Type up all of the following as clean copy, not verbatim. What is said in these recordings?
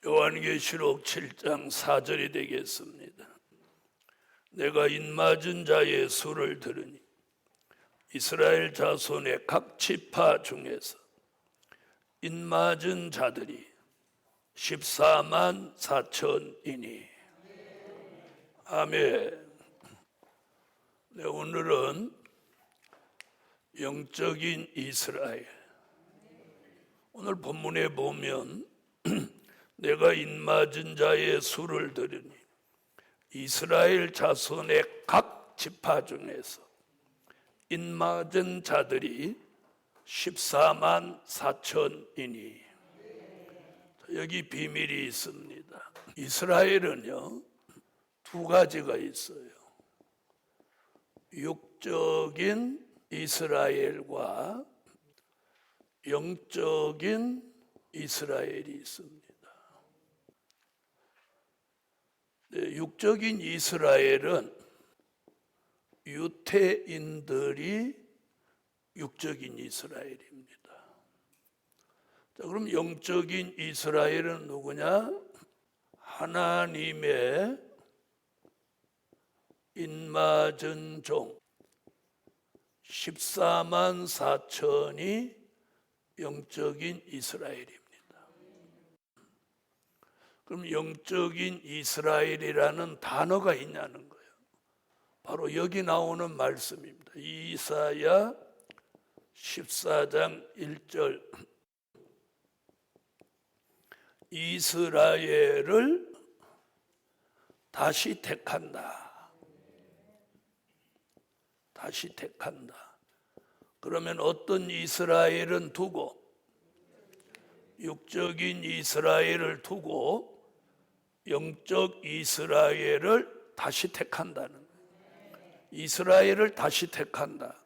요한계시록 7장 4절이 되겠습니다. 내가 인맞은 자의 수를 들으니 이스라엘 자손의 각 지파 중에서 인맞은 자들이 14만 4천이니. 아멘. 네, 오늘은 영적인 이스라엘. 오늘 본문에 보면 내가 인맞은 자의 수를 들으니 이스라엘 자손의 각 지파 중에서 인맞은 자들이 14만 4천이니. 여기 비밀이 있습니다. 이스라엘은요, 두 가지가 있어요. 육적인 이스라엘과 영적인 이스라엘이 있습니다. 네, 육적인 이스라엘은 유태인들이 육적인 이스라엘입니다. 자, 그럼 영적인 이스라엘은 누구냐? 하나님의 인맞은 종 14만 4천이 영적인 이스라엘입니다. 그럼 영적인 이스라엘이라는 단어가 있냐는 거예요. 바로 여기 나오는 말씀입니다. 이사야 14장 1절. 이스라엘을 다시 택한다. 다시 택한다. 그러면 어떤 이스라엘은 두고, 육적인 이스라엘을 두고 영적 이스라엘을 다시 택한다는 거예요. 이스라엘을 다시 택한다.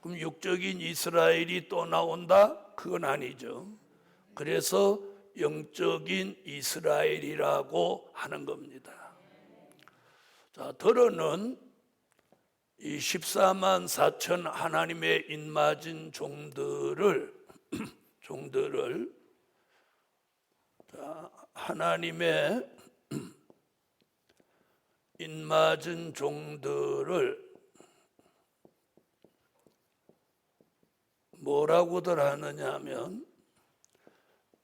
그럼 육적인 이스라엘이 또 나온다? 그건 아니죠. 그래서 영적인 이스라엘이라고 하는 겁니다. 자, 더러는 이 14만 4천 하나님의 인맞은 종들을 자, 하나님의 인맞은 종들을 뭐라고들 하느냐 하면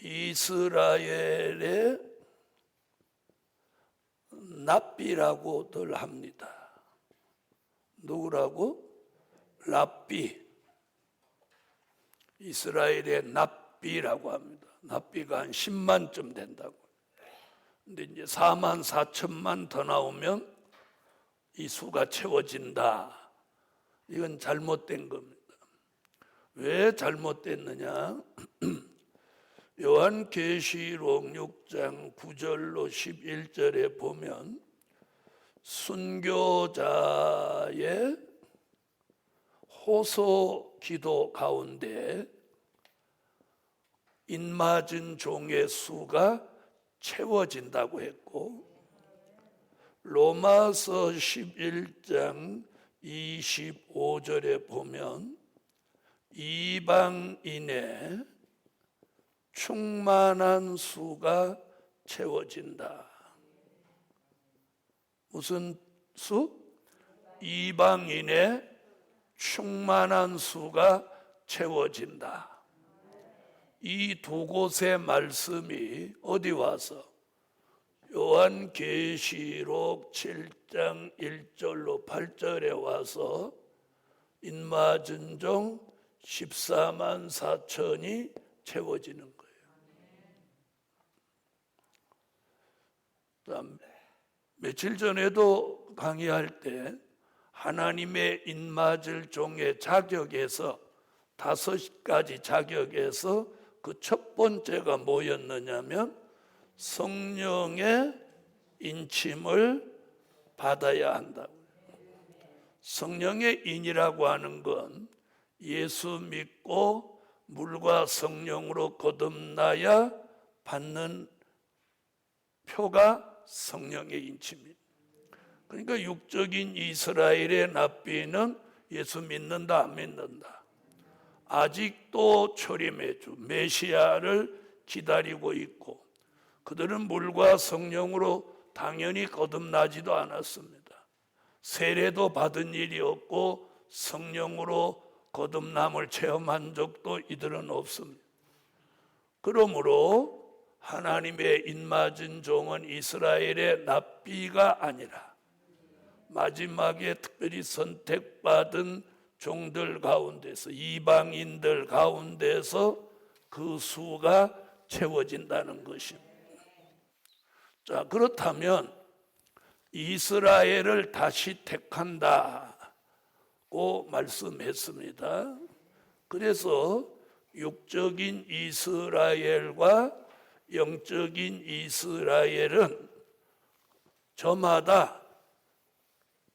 이스라엘의 랍비라고들 합니다. 누구라고? 랍비. 이스라엘의 랍비라고 합니다. 랍비가 한 10만쯤 된다고. 근데 이제 4만 4천만 더 나오면 이 수가 채워진다. 이건 잘못된 겁니다. 왜 잘못됐느냐? 요한계시록 6장 9절로 11절에 보면 순교자의 호소 기도 가운데 인맞은 종의 수가 채워진다고 했고, 로마서 11장 25절에 보면 이방인의 충만한 수가 채워진다. 무슨 수? 이방인의 충만한 수가 채워진다. 이 두 곳의 말씀이 어디 와서? 요한계시록 7장 1절로 8절에 와서 인맞은 종 14만 4천이 채워지는 거예요. 며칠 전에도 강의할 때 하나님의 인맞을 종의 자격에서 5가지 자격에서 그 첫 번째가 뭐였느냐면 성령의 인침을 받아야 한다고. 성령의 인이라고 하는 건 예수 믿고 물과 성령으로 거듭나야 받는 표가 성령의 인침입니다. 그러니까 육적인 이스라엘의 납비는 예수 믿는다 안 믿는다? 아직도 초림의 주 메시아를 기다리고 있고, 그들은 물과 성령으로 당연히 거듭나지도 않았습니다. 세례도 받은 일이 없고 성령으로 거듭남을 체험한 적도 이들은 없습니다. 그러므로 하나님의 입맞은 종은 이스라엘의 납비가 아니라 마지막에 특별히 선택받은 종들 가운데서, 이방인들 가운데서 그 수가 채워진다는 것입니다. 자, 그렇다면 이스라엘을 다시 택한다고 말씀했습니다. 그래서 육적인 이스라엘과 영적인 이스라엘은 저마다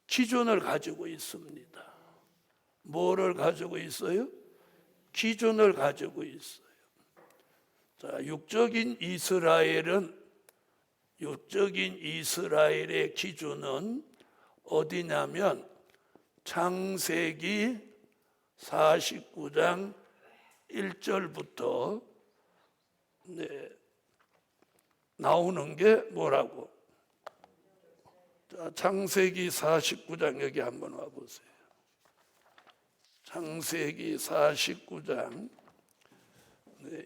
기준을 가지고 있습니다. 뭐를 가지고 있어요? 기준을 가지고 있어요. 자, 육적인 이스라엘의 기준은 어디냐면 창세기 49장 1절부터 나오는 게 뭐라고? 자, 창세기 49장 여기 한번 와보세요. 창세기 49장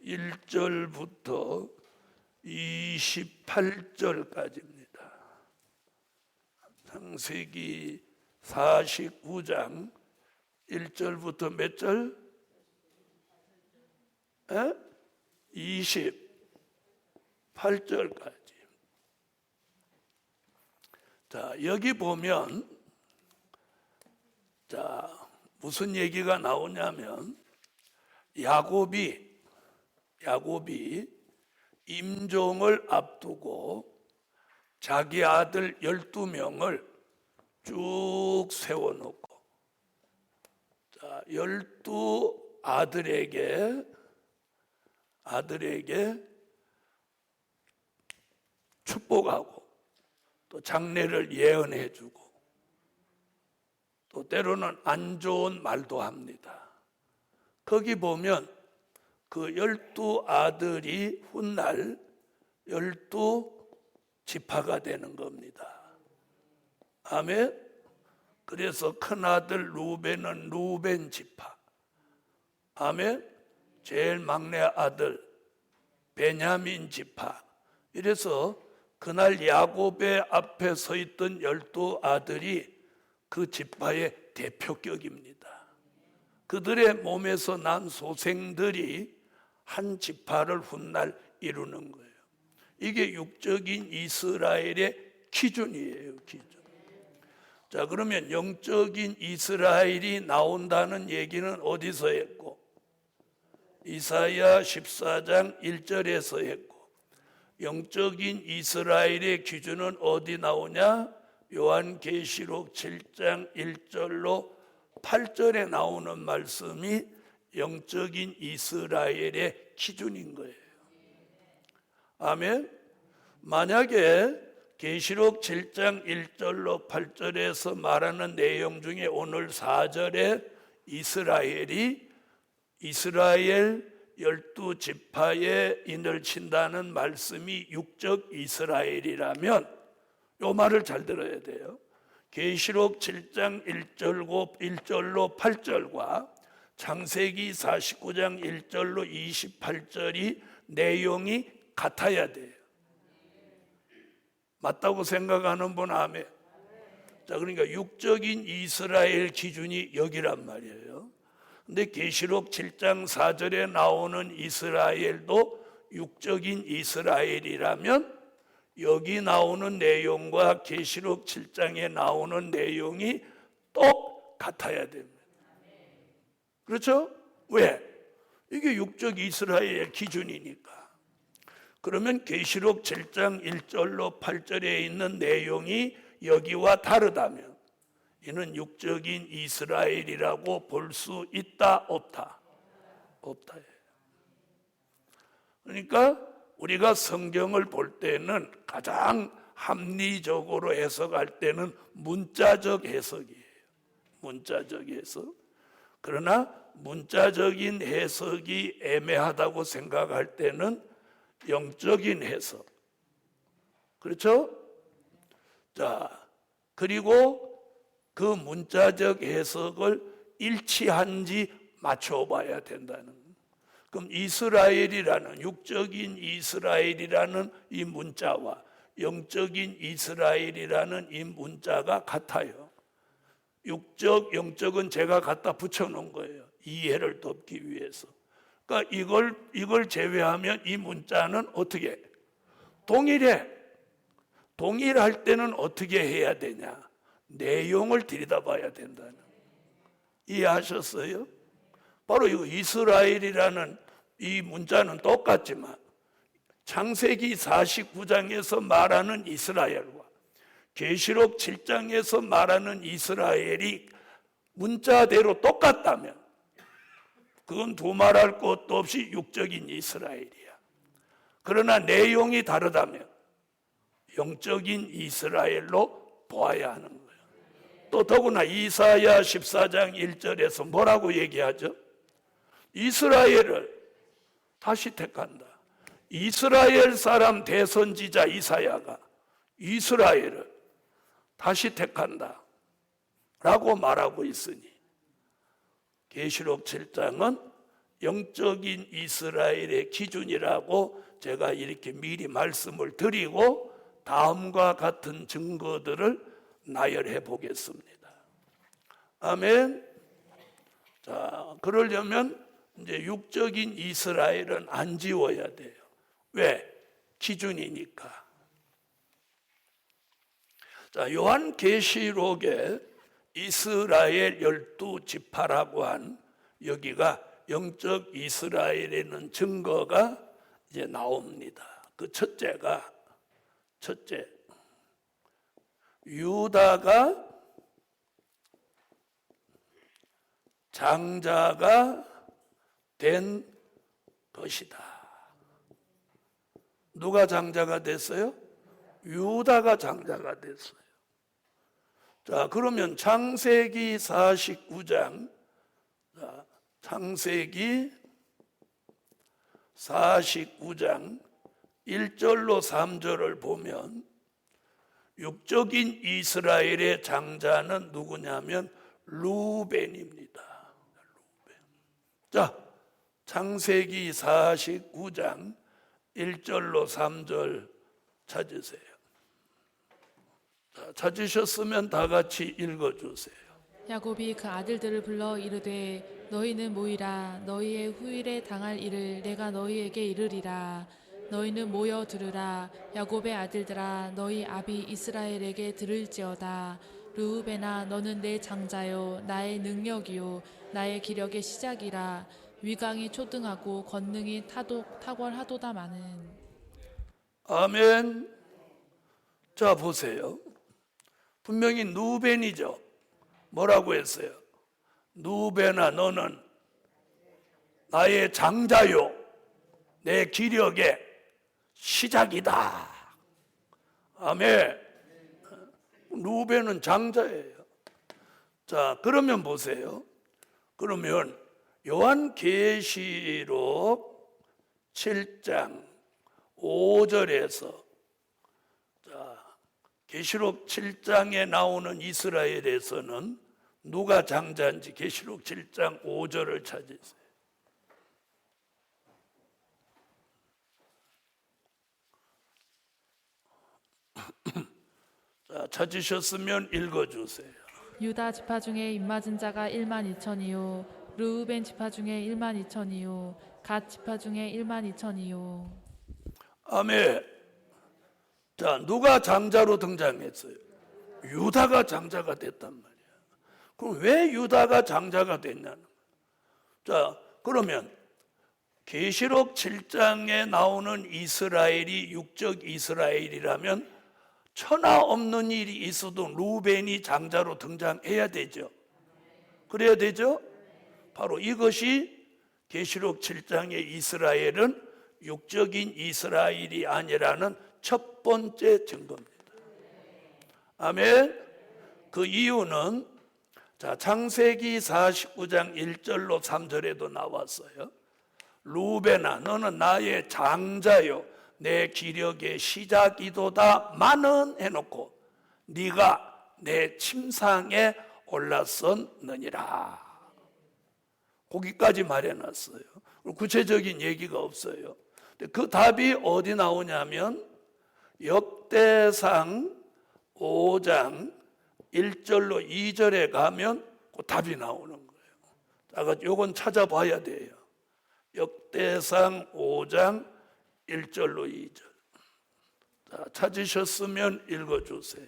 1절부터 28절까지입니다. 창세기 49장 1절부터 몇 절? 28절까지. 자, 여기 보면 자, 무슨 얘기가 나오냐면 야곱이 임종을 앞두고 자기 아들 12명을 쭉 세워놓고, 자, 12아들에게 축복하고 또 장래를 예언해주고 또 때로는 안 좋은 말도 합니다. 거기 보면 그 12아들이 훗날 12지파가 되는 겁니다. 아멘. 그래서 큰아들 루벤은 루벤 지파, 아멘. 제일 막내 아들 베냐민 지파. 이래서 그날 야곱의 앞에 서 있던 12아들이 그 지파의 대표격입니다. 그들의 몸에서 난 소생들이 한 지파를 훗날 이루는 거예요. 이게 육적인 이스라엘의 기준이에요, 기준. 자, 그러면 영적인 이스라엘이 나온다는 얘기는 어디서 했고? 이사야 14장 1절에서 했고, 영적인 이스라엘의 기준은 어디 나오냐? 요한계시록 7장 1절로 8절에 나오는 말씀이 영적인 이스라엘의 기준인 거예요. 아멘. 만약에 계시록 7장 1절로 8절에서 말하는 내용 중에 오늘 4절에 이스라엘 12지파에 인을 친다는 말씀이 육적 이스라엘이라면 이 말을 잘 들어야 돼요. 계시록 7장 1절로 8절과 창세기 49장 1절로 28절이 내용이 같아야 돼요. 맞다고 생각하는 분 아멘. 자, 그러니까 육적인 이스라엘 기준이 여기란 말이에요. 근데 계시록 7장 4절에 나오는 이스라엘도 육적인 이스라엘이라면 여기 나오는 내용과 계시록 7장에 나오는 내용이 똑같아야 됩니다. 그렇죠? 왜? 이게 육적 이스라엘의 기준이니까. 그러면 계시록 7장 1절로 8절에 있는 내용이 여기와 다르다면 이는 육적인 이스라엘이라고 볼 수 있다, 없다? 없다. 그러니까 우리가 성경을 볼 때는 가장 합리적으로 해석할 때는 문자적 해석이에요. 문자적 해석. 그러나 문자적인 해석이 애매하다고 생각할 때는 영적인 해석, 그렇죠? 자, 그리고 그 문자적 해석을 일치한지 맞춰봐야 된다는 거예요. 그럼 이스라엘이라는, 육적인 이스라엘이라는 이 문자와 영적인 이스라엘이라는 이 문자가 같아요. 육적, 영적은 제가 갖다 붙여놓은 거예요. 이해를 돕기 위해서. 그러니까 이걸 제외하면 이 문자는 어떻게? 동일해. 동일할 때는 어떻게 해야 되냐? 내용을 들여다봐야 된다는. 이해하셨어요? 바로 이 이스라엘이라는 이 문자는 똑같지만 창세기 49장에서 말하는 이스라엘과 계시록 7장에서 말하는 이스라엘이 문자대로 똑같다면 그건 두말할 것도 없이 육적인 이스라엘이야. 그러나 내용이 다르다면 영적인 이스라엘로 보아야 하는 거예요. 또 더구나 이사야 14장 1절에서 뭐라고 얘기하죠? 이스라엘을 다시 택한다. 이스라엘 사람 대선지자 이사야가 이스라엘을 다시 택한다 라고 말하고 있으니 계시록 7장은 영적인 이스라엘의 기준이라고 제가 이렇게 미리 말씀을 드리고 다음과 같은 증거들을 나열해 보겠습니다. 아멘. 자, 그러려면 이제 육적인 이스라엘은 안 지워야 돼요. 왜? 기준이니까. 자, 요한계시록에 이스라엘 12지파라고 한 여기가 영적 이스라엘에는 증거가 이제 나옵니다. 그 첫째 유다가 장자가 된 것이다. 누가 장자가 됐어요? 유다가 장자가 됐어요. 자, 그러면 창세기 49장, 창세기 49장 1절로 3절을 보면 육적인 이스라엘의 장자는 누구냐면 루벤입니다. 루벤. 자, 창세기 49장 1절로 3절 찾으세요. 자, 찾으셨으면 다 같이 읽어주세요. 야곱이 그 아들들을 불러 이르되 너희는 모이라. 너희의 후일에 당할 일을 내가 너희에게 이르리라. 너희는 모여 들으라. 야곱의 아들들아, 너희 아비 이스라엘에게 들을지어다. 르우벤아, 너는 내 장자요 나의 능력이요 나의 기력의 시작이라. 위강이 초등하고 권능이 탁월하도다마는. 아멘. 자, 보세요. 분명히 누벤이죠. 뭐라고 했어요? 누벤아, 너는 나의 장자요 내 기력의 시작이다. 아멘. 루벤은 장자예요. 자, 그러면 보세요. 그러면 요한계시록 7장 5절에서 계시록 7장에 나오는 이스라엘에서는 누가 장자인지 계시록 7장 5절을 찾으세요. 자, 찾으셨으면 읽어주세요. 유다 지파 중에 입맞은 자가 12,000이요 르우벤 지파 중에 12,000이요 갓 지파 중에 12,000이요. 아멘. 자, 누가 장자로 등장했어요? 유다가 장자가 됐단 말이야. 그럼 왜 유다가 장자가 됐냐는 거야. 자, 그러면 계시록 7장에 나오는 이스라엘이 육적 이스라엘이라면 천하 없는 일이 있어도 루벤이 장자로 등장해야 되죠. 그래야 되죠? 바로 이것이 계시록 7장의 이스라엘은 육적인 이스라엘이 아니라는 첫 번째 증거입니다. 아멘. 그 이유는 자, 창세기 49장 1절로 3절에도 나왔어요. 루벤아, 너는 나의 장자요 내 기력의 시작이도다 마는 해놓고 네가 내 침상에 올랐었느니라. 거기까지 말해놨어요. 구체적인 얘기가 없어요. 그 답이 어디 나오냐면 역대상 5장 1절로 2절에 가면 그 답이 나오는 거예요. 자, 요건 찾아봐야 돼요. 역대상 5장 1절로 2절. 자, 찾으셨으면 읽어주세요.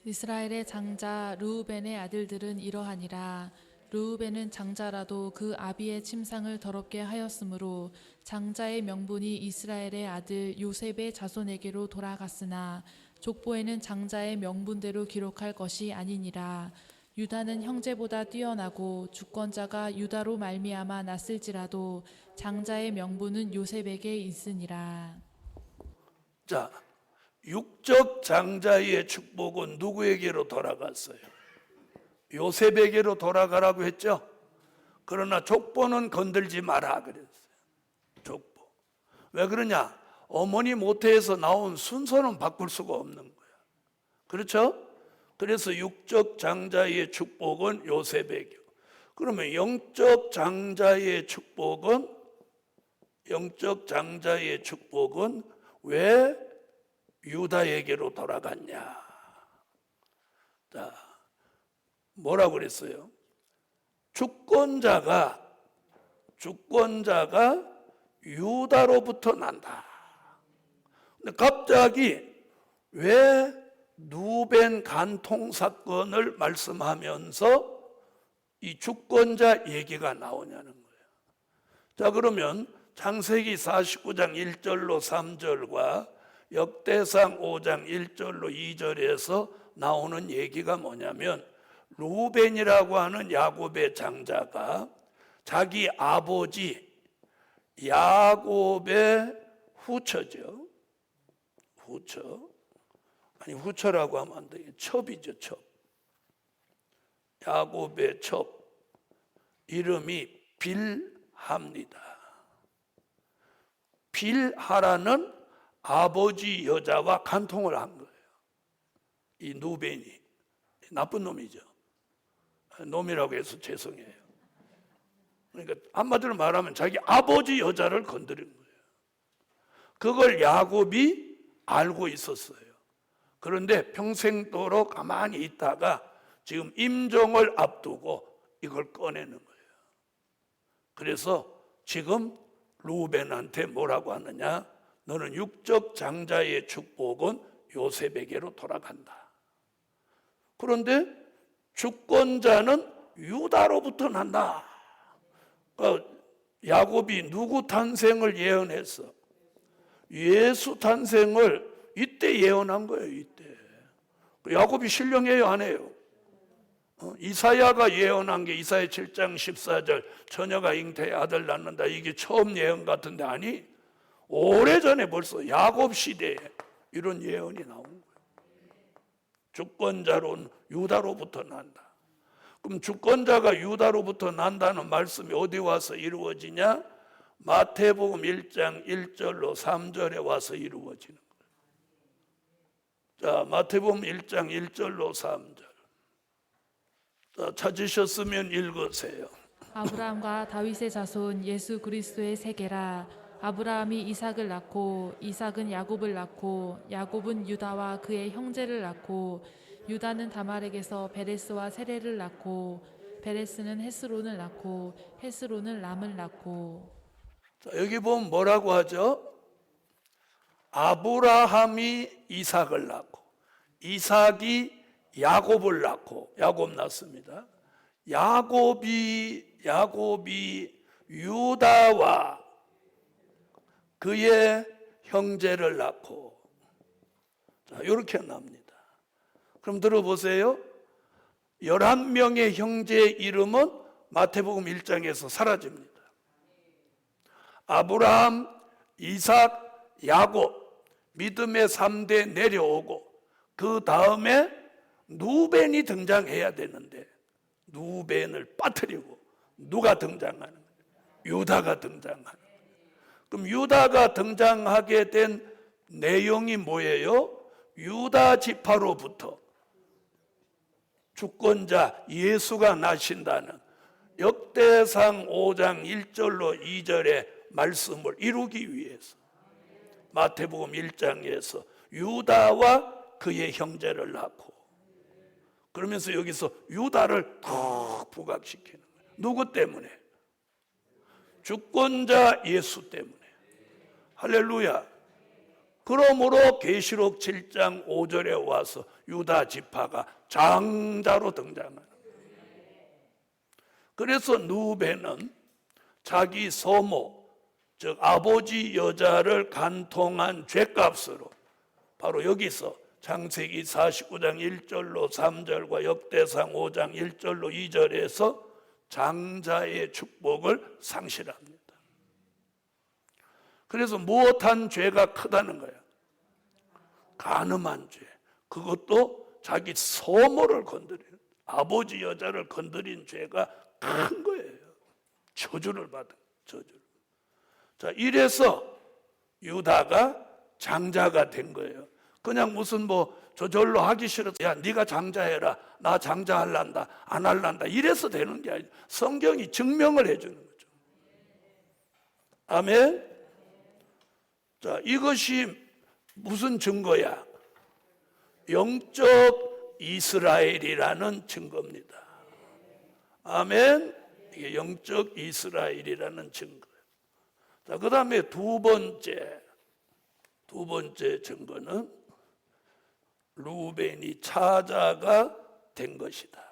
이스라엘의 장자 르우벤의 아들들은 이러하니라. 르우벤은 장자라도 그 아비의 침상을 더럽게 하였으므로 장자의 명분이 이스라엘의 아들 요셉의 자손에게로 돌아갔으나 족보에는 장자의 명분대로 기록할 것이 아니니라. 유다는 형제보다 뛰어나고 주권자가 유다로 말미암아 났을지라도 장자의 명분은 요셉에게 있으니라. 자, 육적 장자의 축복은 누구에게로 돌아갔어요? 요셉에게로 돌아가라고 했죠. 그러나 족보는 건들지 마라 그랬어요. 족보. 왜 그러냐? 어머니 모태에서 나온 순서는 바꿀 수가 없는 거야. 그렇죠? 그래서 육적 장자의 축복은 요셉에게. 그러면 영적 장자의 축복은 왜 유다에게로 돌아갔냐? 자, 뭐라고 그랬어요? 주권자가 유다로부터 난다. 근데 갑자기 왜 누벤 간통 사건을 말씀하면서 이 주권자 얘기가 나오냐는 거예요. 자, 그러면 창세기 49장 1절로 3절과 역대상 5장 1절로 2절에서 나오는 얘기가 뭐냐면 루벤이라고 하는 야곱의 장자가 자기 아버지 야곱의 후처죠. 후처라고 하면 안 돼요. 첩이죠, 첩. 야곱의 첩. 이름이 빌하입니다. 빌하라는 아버지 여자와 간통을 한 거예요. 이 누벤이. 나쁜 놈이죠. 놈이라고 해서 죄송해요. 그러니까 한마디로 말하면 자기 아버지 여자를 건드린 거예요. 그걸 야곱이 알고 있었어요. 그런데 평생도록 가만히 있다가 지금 임종을 앞두고 이걸 꺼내는 거예요. 그래서 지금 루벤한테 뭐라고 하느냐? 너는 육적 장자의 축복은 요셉에게로 돌아간다. 그런데 주권자는 유다로부터 난다. 그러니까 야곱이 누구 탄생을 예언했어? 예수 탄생을 이때 예언한 거예요. 이때. 야곱이 신령해요, 안 해요? 이사야가 예언한 게 이사야 7장 14절 처녀가 잉태해 아들 낳는다. 이게 처음 예언 같은데 아니? 오래전에 벌써 야곱 시대에 이런 예언이 나온 거예요. 주권자로는 유다로부터 난다. 그럼 주권자가 유다로부터 난다는 말씀이 어디 와서 이루어지냐? 마태복음 1장 1절로 3절에 와서 이루어지는 거예요. 자, 마태복음 1장 1절로 3절. 자, 찾으셨으면 읽으세요. 아브라함과 다윗의 자손 예수 그리스도의 세계라. 아브라함이 이삭을 낳고 이삭은 야곱을 낳고 야곱은 유다와 그의 형제를 낳고 유다는 다말에게서 베레스와 세레를 낳고 베레스는 헤스론을 낳고 헤스론은 람을 낳고. 자, 여기 보면 뭐라고 하죠? 아브라함이 이삭을 낳고 이삭이 야곱을 낳고 야곱 낳습니다. 야곱이 유다와 그의 형제를 낳고. 자, 이렇게 납니다. 그럼 들어보세요. 11명의 형제의 이름은 마태복음 1장에서 사라집니다. 아브라함, 이삭, 야곱, 믿음의 3대 내려오고 그 다음에 누벤이 등장해야 되는데 누벤을 빠뜨리고 누가 등장하는 거예요? 유다가 등장하는 거예요. 그럼 유다가 등장하게 된 내용이 뭐예요? 유다 지파로부터 주권자 예수가 나신다는 역대상 5장 1절로 2절의 말씀을 이루기 위해서 마태복음 1장에서 유다와 그의 형제를 낳고, 그러면서 여기서 유다를 푹 부각시키는 거예요. 누구 때문에? 주권자 예수 때문에. 할렐루야. 그러므로 계시록 7장 5절에 와서 유다 지파가 장자로 등장하는 거예요. 그래서 누벤은 자기 소모, 즉 아버지 여자를 간통한 죄값으로 바로 여기서 창세기 49장 1절로 3절과 역대상 5장 1절로 2절에서 장자의 축복을 상실합니다. 그래서 무엇한 죄가 크다는 거예요? 간음한 죄. 그것도 자기 소모를 건드린, 아버지 여자를 건드린 죄가 큰 거예요. 저주를 받은, 저주를. 자, 이래서 유다가 장자가 된 거예요. 그냥 무슨 뭐 저절로 하기 싫어서 야 네가 장자해라, 나 장자할란다, 안 할란다, 이래서 되는 게 아니에요. 성경이 증명을 해주는 거죠. 아멘. 자, 이것이 무슨 증거야? 영적 이스라엘이라는 증거입니다. 아멘. 이게 영적 이스라엘이라는 증거예요. 자, 그 다음에 두 번째 증거는 루벤이 차자가 된 것이다.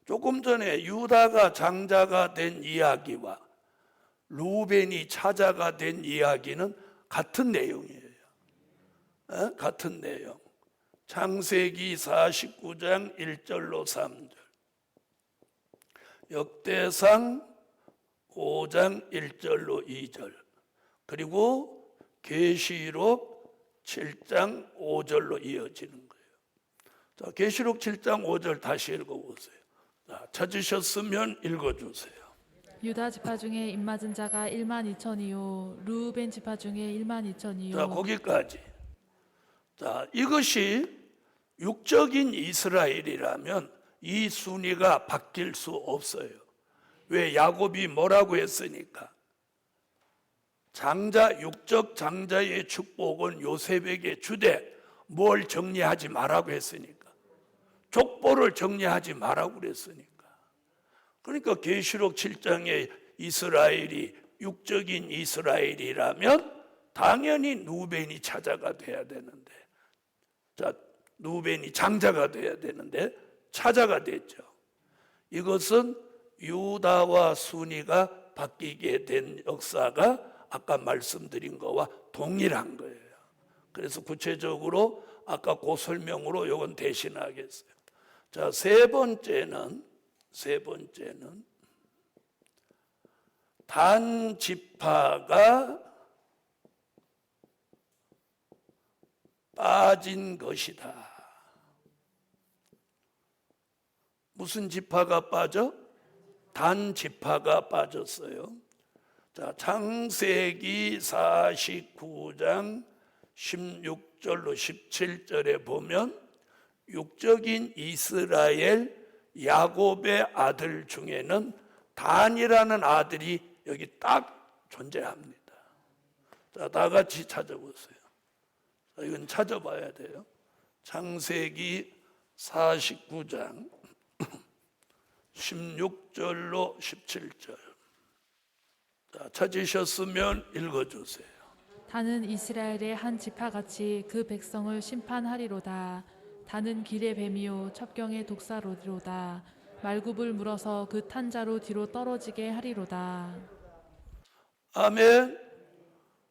조금 전에 유다가 장자가 된 이야기와 루벤이 차자가 된 이야기는 같은 내용이에요. 같은 내용. 창세기 49장 1절로 3절, 역대상 5장 1절로 2절, 그리고 계시록 7장 5절로 이어지는 거예요. 자, 계시록 7장 5절 다시 읽어보세요. 자, 찾으셨으면 읽어주세요. 유다 지파 중에 입맞은 자가 1만 2천이요 루벤 지파 중에 1만 2천이요. 자, 거기까지. 자, 이것이 육적인 이스라엘이라면 이 순위가 바뀔 수 없어요. 왜? 야곱이 뭐라고 했으니까. 장자, 육적 장자의 축복은 요셉에게 주되 뭘 정리하지 말라고 했으니까. 족보를 정리하지 말라고 그랬으니까. 그러니까 계시록 7장의 이스라엘이 육적인 이스라엘이라면 당연히 누벤이 차자가 돼야 되는데, 자, 누벤이 장자가 돼야 되는데 차자가 됐죠. 이것은 유다와 순위가 바뀌게 된 역사가 아까 말씀드린 거와 동일한 거예요. 그래서 구체적으로 아까 그 설명으로 이건 대신하겠어요. 자, 세 번째는 단 지파가 빠진 것이다. 무슨 지파가 빠져? 단 지파가 빠졌어요. 자, 창세기 49장 16절로 17절에 보면 육적인 이스라엘 야곱의 아들 중에는 단이라는 아들이 여기 딱 존재합니다. 자, 다 같이 찾아보세요. 자, 이건 찾아봐야 돼요. 창세기 49장 16절로 17절. 자, 찾으셨으면 읽어주세요. 다는 이스라엘의 한 지파같이 그 백성을 심판하리로다. 다는 길의 뱀이요 첩경의 독사로리로다. 말굽을 물어서 그 탄자로 뒤로 떨어지게 하리로다. 아멘.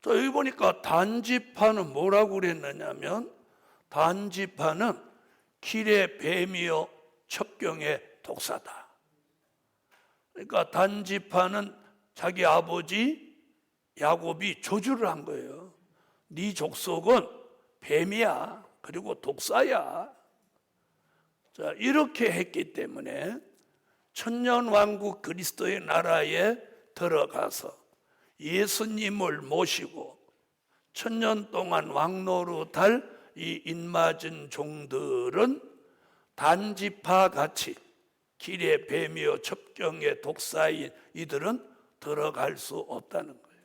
자, 여기 보니까 단지파는 뭐라고 그랬느냐면 단지파는 길의 뱀이요 첩경의 독사다. 그러니까 단지파는 자기 아버지 야곱이 저주를 한 거예요. 네 족속은 뱀이야. 그리고 독사야. 자, 이렇게 했기 때문에 천년왕국 그리스도의 나라에 들어가서 예수님을 모시고 천년 동안 왕노릇할 이 인맞은 종들은 단지파 같이 길에 뱀이요 첩경의 독사인 이들은 들어갈 수 없다는 거예요.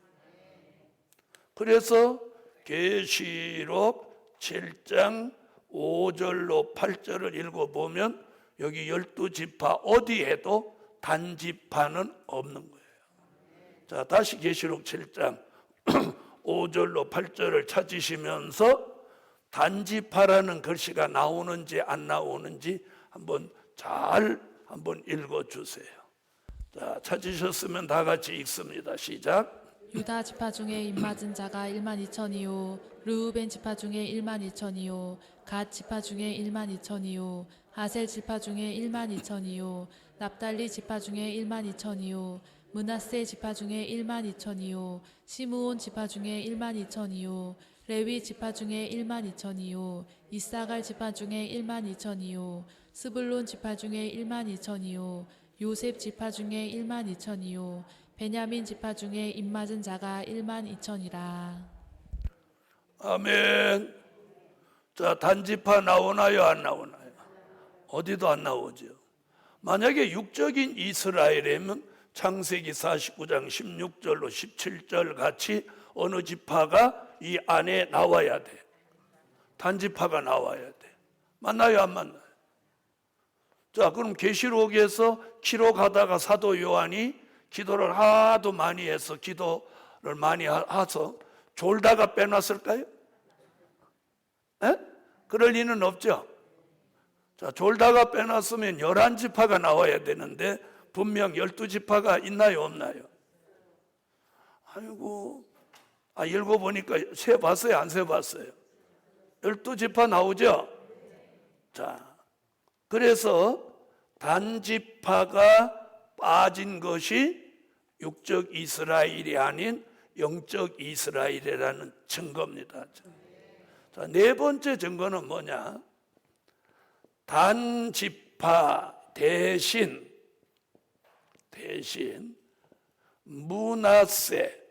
그래서 계시록 7장 5절로 8절을 읽어보면 여기 12지파 어디에도 단지파는 없는 거예요. 자, 다시 계시록 7장 5절로 8절을 찾으시면서 단지파라는 글씨가 나오는지 안 나오는지 한번 읽어주세요. 자, 찾으셨으면 다 같이 읽습니다. 시작. 유다 지파 중에 입맞은 자가 1만 2천이요 르우벤 지파 중에 1만 2천이요 갓 지파 중에 1만 2천이요 아셀 지파 중에 1만 2천이요 납달리 지파 중에 1만 2천이요 므낫세 지파 중에 1만 2천이요 시므온 지파 중에 1만 2천이요 레위 지파 중에 1만 2천이요 이사갈 지파 중에 1만 2천이요 스불론 지파 중에 1만 2천이요 요셉 지파 중에 1만 2천이요 베냐민 지파 중에 입맞은 자가 1만 2천이라. 아멘. 자, 단지파 나오나요, 안 나오나요? 어디도 안 나오죠. 만약에 육적인 이스라엘이면 창세기 49장 16절로 17절 같이 어느 지파가 이 안에 나와야 돼. 단지파가 나와야 돼. 맞나요, 안 맞나요? 자, 그럼 계시록에서 기록하다가 사도 요한이 기도를 하도 많이 해서 기도를 많이 해서 졸다가 빼놨을까요? 에? 그럴 리는 없죠. 자, 졸다가 빼놨으면 11지파가 나와야 되는데 분명 12지파가 있나요, 없나요? 아이고, 읽어보니까 세봤어요, 안 세봤어요? 12지파 나오죠? 자, 그래서 단지파가 빠진 것이 육적 이스라엘이 아닌 영적 이스라엘이라는 증거입니다. 자, 네 번째 증거는 뭐냐? 단지파 대신 므낫세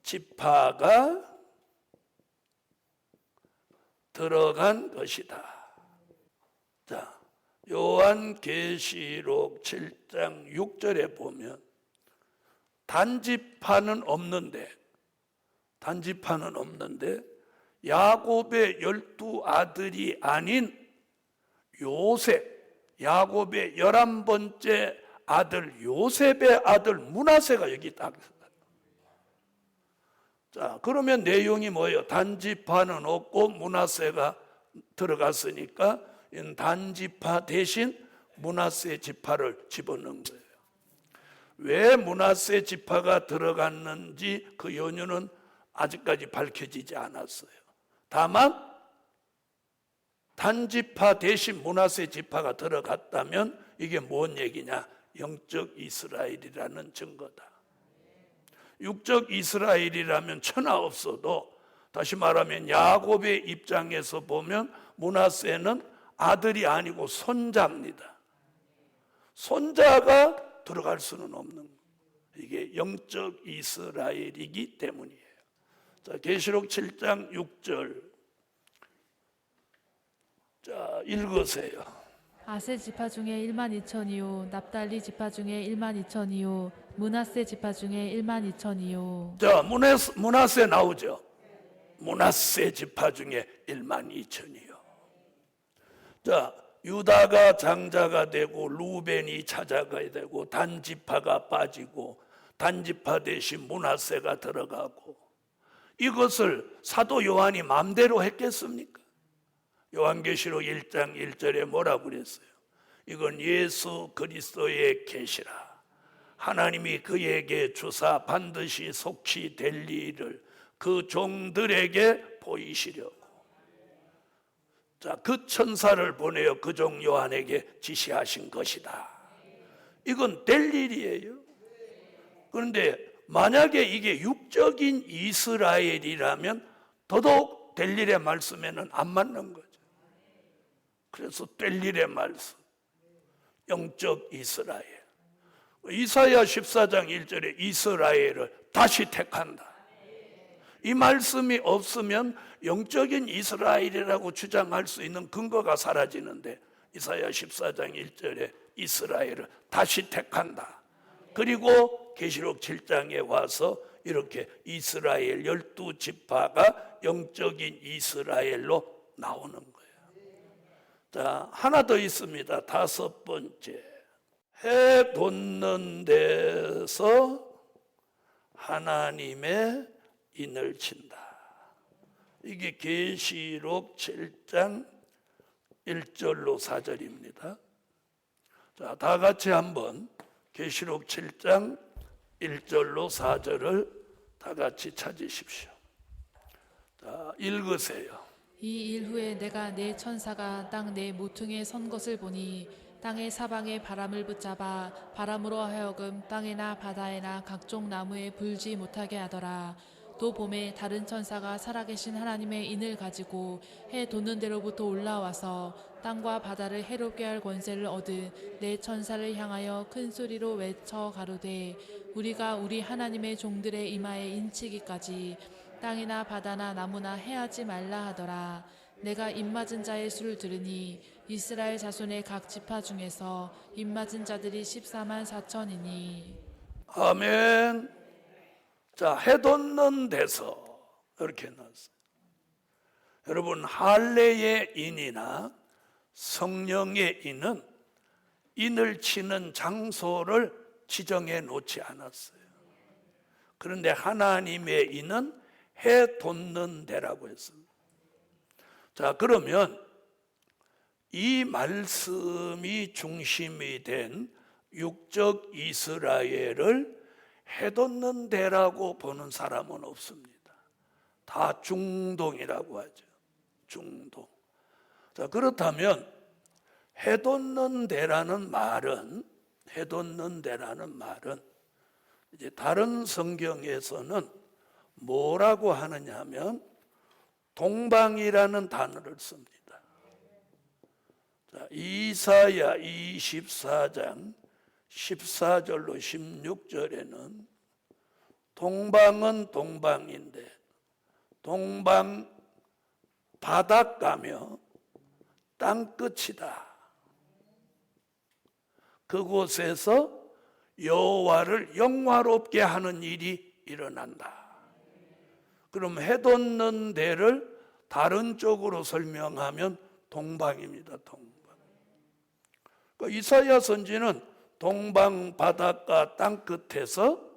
지파가 들어간 것이다. 자, 요한계시록 7장 6절에 보면 단지파는 없는데 야곱의 12아들이 아닌 요셉, 야곱의 11번째 아들 요셉의 아들 므낫세가 여기 딱 있어요. 자, 그러면 내용이 뭐예요? 단지파는 없고 므낫세가 들어갔으니까 단지파 대신 므낫세 지파를 집어넣은 거예요. 왜 므낫세 지파가 들어갔는지 그 연유는 아직까지 밝혀지지 않았어요. 다만 단지파 대신 므낫세 지파가 들어갔다면 이게 뭔 얘기냐? 영적 이스라엘이라는 증거다. 육적 이스라엘이라면 천하 없어도, 다시 말하면 야곱의 입장에서 보면 므낫세는 아들이 아니고 손자입니다. 손자가 들어갈 수는 없는 거예요. 이게 영적 이스라엘이기 때문이에요. 자, 계시록 7장 6절. 자, 읽으세요. 아셀 지파 중에 1만 2천이요 납달리 지파 중에 1만 2천이요 므낫세 지파 중에 1만 2천이요. 자, 므낫세 나오죠. 므낫세 지파 중에 1만 2천이요. 자, 유다가 장자가 되고 루벤이 찾아가야 되고 단지파가 빠지고 단지파 대신 므낫세가 들어가고, 이것을 사도 요한이 마음대로 했겠습니까? 요한계시록 1장 1절에 뭐라고 그랬어요? 이건 예수 그리스도의 계시라. 하나님이 그에게 주사 반드시 속히 될 일을 그 종들에게 보이시려고. 자, 그 천사를 보내어 그 종 요한에게 지시하신 것이다. 이건 될 일이에요. 그런데 만약에 이게 육적인 이스라엘이라면 더더욱 될 일의 말씀에는 안 맞는 거죠. 그래서 될 일의 말씀, 영적 이스라엘. 이사야 14장 1절에 이스라엘을 다시 택한다. 이 말씀이 없으면 영적인 이스라엘이라고 주장할 수 있는 근거가 사라지는데, 이사야 14장 1절에 이스라엘을 다시 택한다. 그리고 계시록 7장에 와서 이렇게 이스라엘 12지파가 영적인 이스라엘로 나오는 거예요. 자, 하나 더 있습니다. 5번째. 해 돋는 데서 하나님의 인을 친다. 이게 계시록 7장 1절로 4절입니다. 자, 다 같이 한번 계시록 7장 1절로 4절을 다 같이 찾으십시오. 자, 읽으세요. 이 일 후에 내가 내 천사가 땅 내 모퉁이에 선 것을 보니 땅의 사방에 바람을 붙잡아 바람으로 하여금 땅에나 바다에나 각종 나무에 불지 못하게 하더라. 또 봄에 다른 천사가 살아계신 하나님의 인을 가지고 해 돋는 데로부터 올라와서 땅과 바다를 해롭게 할 권세를 얻은 내 천사를 향하여 큰 소리로 외쳐 가로되 우리가 우리 하나님의 종들의 이마에 인치기까지 땅이나 바다나 나무나 해하지 말라 하더라. 내가 입맞은 자의 수를 들으니 이스라엘 자손의 각 지파 중에서 입맞은 자들이 14만 4천이니. 아멘. 자, 해 돋는 데서 이렇게 나왔어요. 여러분, 할례의 인이나 성령의 인은 인을 치는 장소를 지정해 놓지 않았어요. 그런데 하나님의 인은 해 돋는 데라고 했습니다. 자, 그러면 이 말씀이 중심이 된 육적 이스라엘을 해 돋는 데라고 보는 사람은 없습니다. 다 중동이라고 하죠. 중동. 자, 그렇다면 해 돋는 데라는 말은 이제 다른 성경에서는 뭐라고 하느냐 하면 동방이라는 단어를 씁니다. 자, 이사야 24장 14절로 16절에는 동방은 동방인데 동방 바닷가며 땅끝이다. 그곳에서 여호와를 영화롭게 하는 일이 일어난다. 그럼 해 돋는 데를 다른 쪽으로 설명하면 동방입니다. 동방. 그러니까 이사야 선지는 동방 바닷가 땅끝에서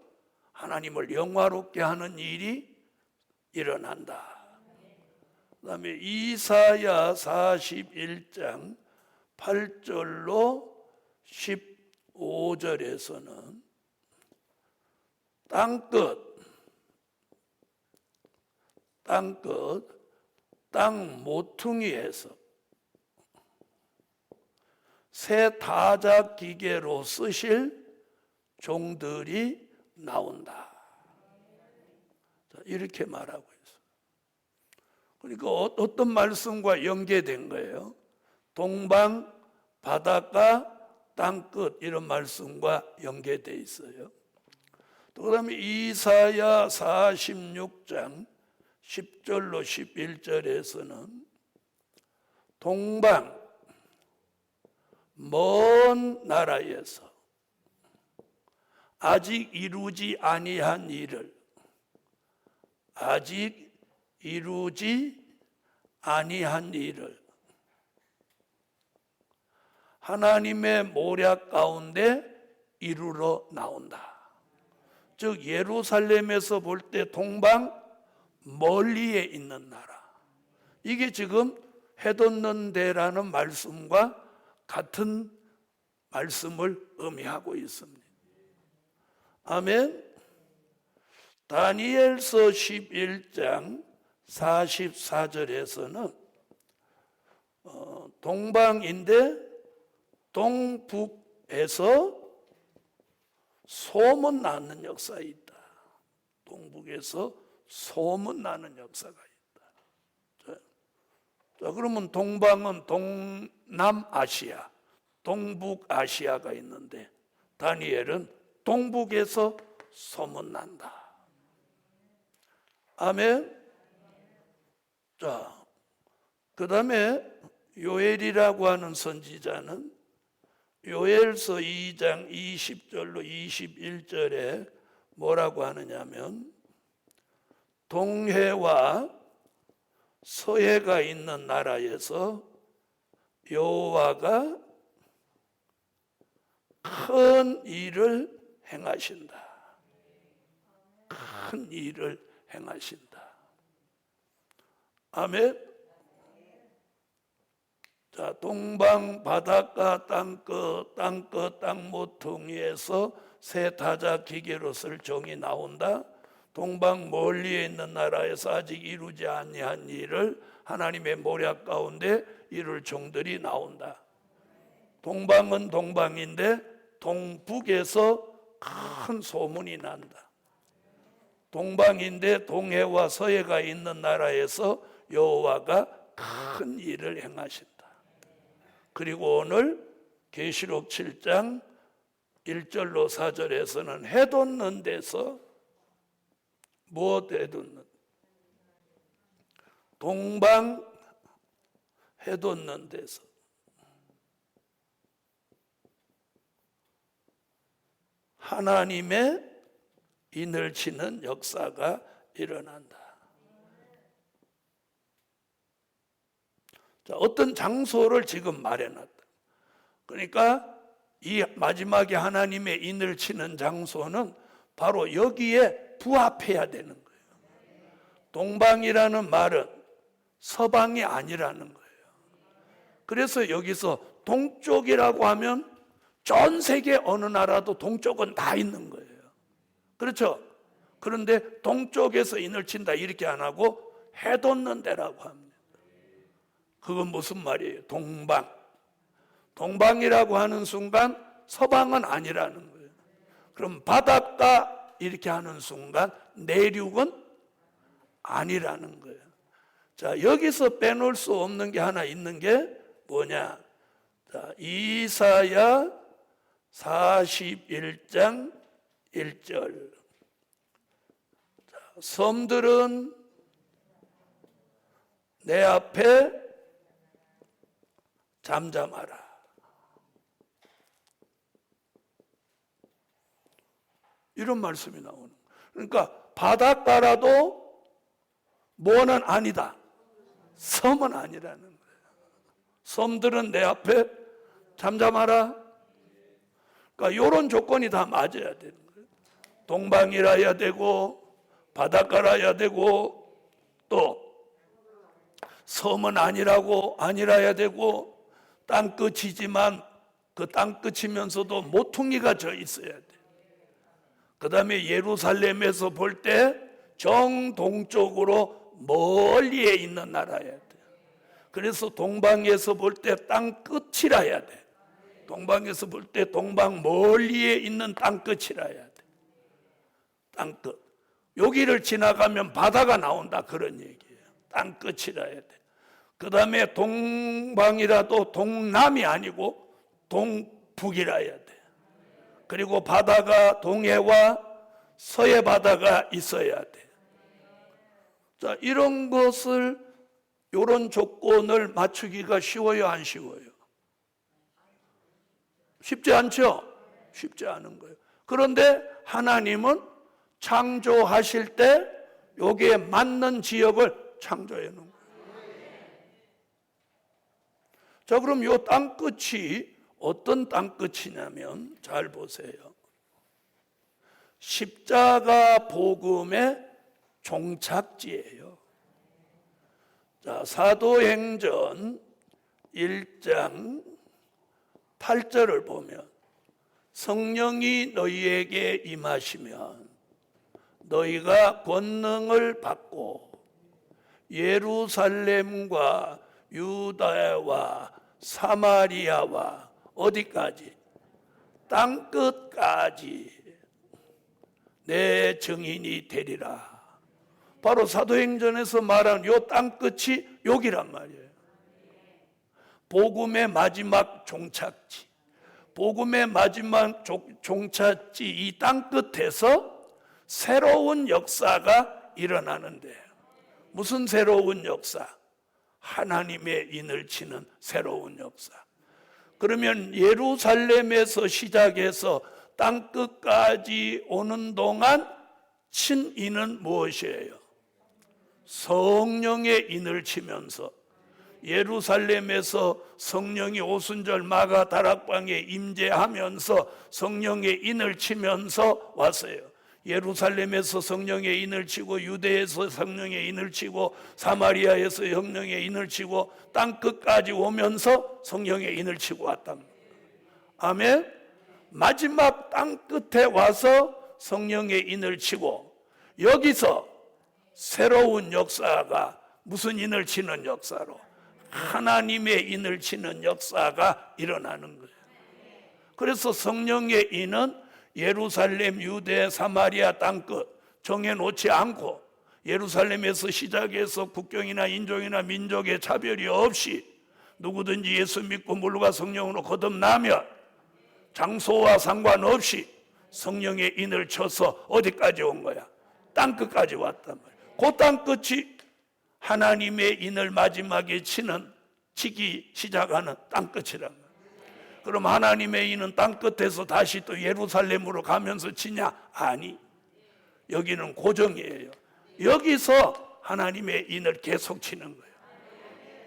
하나님을 영화롭게 하는 일이 일어난다. 그 다음에 이사야 41장 8절로 15절에서는 땅 모퉁이에서 새 타작 기계로 쓰실 종들이 나온다. 이렇게 말하고 있어요. 그러니까 어떤 말씀과 연계된 거예요? 동방, 바닷가, 땅끝 이런 말씀과 연계되어 있어요. 또 그다음에 이사야 46장 10절로 11절에서는 동방 먼 나라에서 아직 이루지 아니한 일을 하나님의 모략 가운데 이루러 나온다. 즉 예루살렘에서 볼 때 동방 멀리에 있는 나라. 이게 지금 해 돋는 데라는 말씀과 같은 말씀을 의미하고 있습니다. 아멘. 다니엘서 11장 44절에서는 동방인데 동북에서 소문 나는 역사가 있다. 동북에서 소문 나는 역사가 있다. 자, 그러면 동방은 동남아시아, 동북아시아가 있는데 다니엘은 동북에서 소문 난다. 아멘. 자, 그 다음에 요엘이라고 하는 선지자는 요엘서 2장 20절로 21절에 뭐라고 하느냐면 동해와 서해가 있는 나라에서 여호와가 큰 일을 행하신다. 큰 일을 행하신다. 아멘. 자, 동방 바닷가 땅끝 땅모퉁이에서 새 타자 기계로 쓸 종이 나온다. 동방 멀리에 있는 나라에서 아직 이루지 아니한 일을 하나님의 모략 가운데 이룰 종들이 나온다. 동방은 동방인데 동북에서 큰 소문이 난다. 동방인데 동해와 서해가 있는 나라에서 여호와가 큰 일을 행하신다. 그리고 오늘 계시록 7장 1절로 4절에서는 해돋는 데서 무엇 해돋는? 동방 해돋는 데서 하나님의 인을 치는 역사가 일어난다. 자, 어떤 장소를 지금 마련했다. 그러니까 이 마지막에 하나님의 인을 치는 장소는 바로 여기에 부합해야 되는 거예요. 동방이라는 말은 서방이 아니라는 거예요. 그래서 여기서 동쪽이라고 하면 전 세계 어느 나라도 동쪽은 다 있는 거예요. 그렇죠? 그런데 동쪽에서 인을 친다 이렇게 안 하고 해돋는 데라고 합니다. 그건 무슨 말이에요? 동방. 동방이라고 하는 순간 서방은 아니라는 거예요. 그럼 바닷가 이렇게 하는 순간 내륙은 아니라는 거예요. 자, 여기서 빼놓을 수 없는 게 하나 있는 게 뭐냐? 자, 이사야 41장 1절. 자, 섬들은 내 앞에 잠잠하라. 이런 말씀이 나오는 거예요. 그러니까 바닷가라도 뭐는 아니다. 섬은 아니라는 거예요. 섬들은 내 앞에 잠잠하라. 그러니까 이런 조건이 다 맞아야 되는 거예요. 동방이라야 되고 바닷가라야 되고 또 섬은 아니라야 되고 땅끝이지만 그 땅끝이면서도 모퉁이가 져 있어야 돼. 그 다음에 예루살렘에서 볼 때 정동쪽으로 멀리에 있는 나라야 돼. 그래서 동방에서 볼 때 땅끝이라야 돼. 동방에서 볼 때 동방 멀리에 있는 땅끝이라야 돼. 땅끝. 여기를 지나가면 바다가 나온다 그런 얘기예요. 땅끝이라야 돼. 그 다음에 동방이라도 동남이 아니고 동북이라야 돼. 그리고 바다가 동해와 서해 바다가 있어야 돼. 자, 이런 것을 이런 조건을 맞추기가 쉬워요, 안 쉬워요? 쉽지 않죠? 쉽지 않은 거예요. 그런데 하나님은 창조하실 때 여기에 맞는 지역을 창조해 놓은 거예요. 자, 그럼 이 땅끝이 어떤 땅끝이냐면 잘 보세요. 십자가 복음의 종착지예요. 자, 사도행전 1장 8절을 보면 성령이 너희에게 임하시면 너희가 권능을 받고 예루살렘과 유다와 사마리아와 어디까지? 땅끝까지 내 증인이 되리라. 바로 사도행전에서 말한 요 땅끝이 여기란 말이에요. 복음의 마지막 종착지. 복음의 마지막 종착지 이 땅끝에서 새로운 역사가 일어나는데 무슨 새로운 역사? 하나님의 인을 치는 새로운 역사. 그러면 예루살렘에서 시작해서 땅끝까지 오는 동안 친 인은 무엇이에요? 성령의 인을 치면서 예루살렘에서 성령이 오순절 마가 다락방에 임재하면서 성령의 인을 치면서 왔어요. 예루살렘에서 성령의 인을 치고 유대에서 성령의 인을 치고 사마리아에서 성령의 인을 치고 땅끝까지 오면서 성령의 인을 치고 왔답니다. 아멘. 마지막 땅끝에 와서 성령의 인을 치고 여기서 새로운 역사가 무슨 인을 치는 역사로? 하나님의 인을 치는 역사가 일어나는 거예요. 그래서 성령의 인은 예루살렘, 유대, 사마리아 땅끝 정해놓지 않고 예루살렘에서 시작해서 국경이나 인종이나 민족의 차별이 없이 누구든지 예수 믿고 물과 성령으로 거듭나면 장소와 상관없이 성령의 인을 쳐서 어디까지 온 거야? 땅끝까지 왔단 말이야. 그 땅끝이 하나님의 인을 마지막에 치기 시작하는 땅끝이란 말이야. 그럼 하나님의 인은 땅끝에서 다시 또 예루살렘으로 가면서 치냐? 아니, 여기는 고정이에요. 여기서 하나님의 인을 계속 치는 거예요.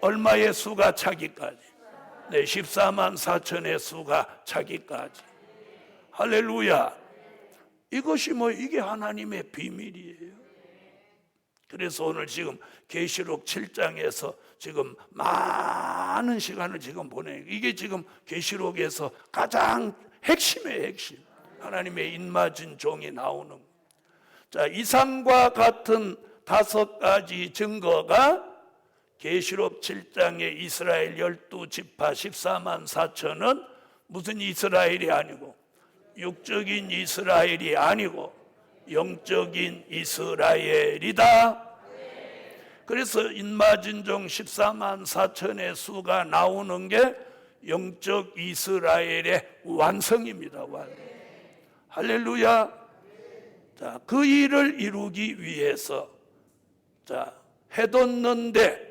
얼마의 수가 차기까지? 네, 14만 4천의 수가 차기까지. 할렐루야. 이것이 이게 하나님의 비밀이에요. 그래서 오늘 지금 계시록 7장에서 지금 많은 시간을 지금 보내요. 이게 지금 계시록에서 가장 핵심이에요, 핵심. 하나님의 인맞은 종이 나오는. 자, 이상과 같은 5가지 증거가 계시록 7장의 이스라엘 12지파 14만 4천은 무슨 이스라엘이 아니고 육적인 이스라엘이 아니고 영적인 이스라엘이다. 그래서 인맞은 종 14만 4천의 수가 나오는 게 영적 이스라엘의 완성입니다. 할렐루야. 자, 그 일을 이루기 위해서 해뒀는데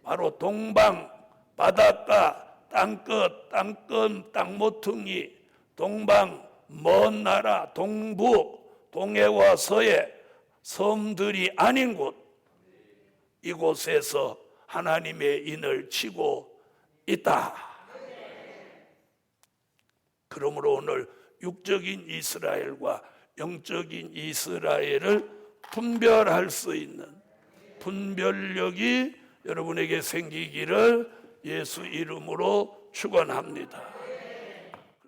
바로 동방, 바닷가, 땅끝, 땅모퉁이, 동방, 먼 나라, 동북, 동해와 서해, 섬들이 아닌 곳, 이곳에서 하나님의 인을 치고 있다. 그러므로 오늘 육적인 이스라엘과 영적인 이스라엘을 분별할 수 있는 분별력이 여러분에게 생기기를 예수 이름으로 축원합니다.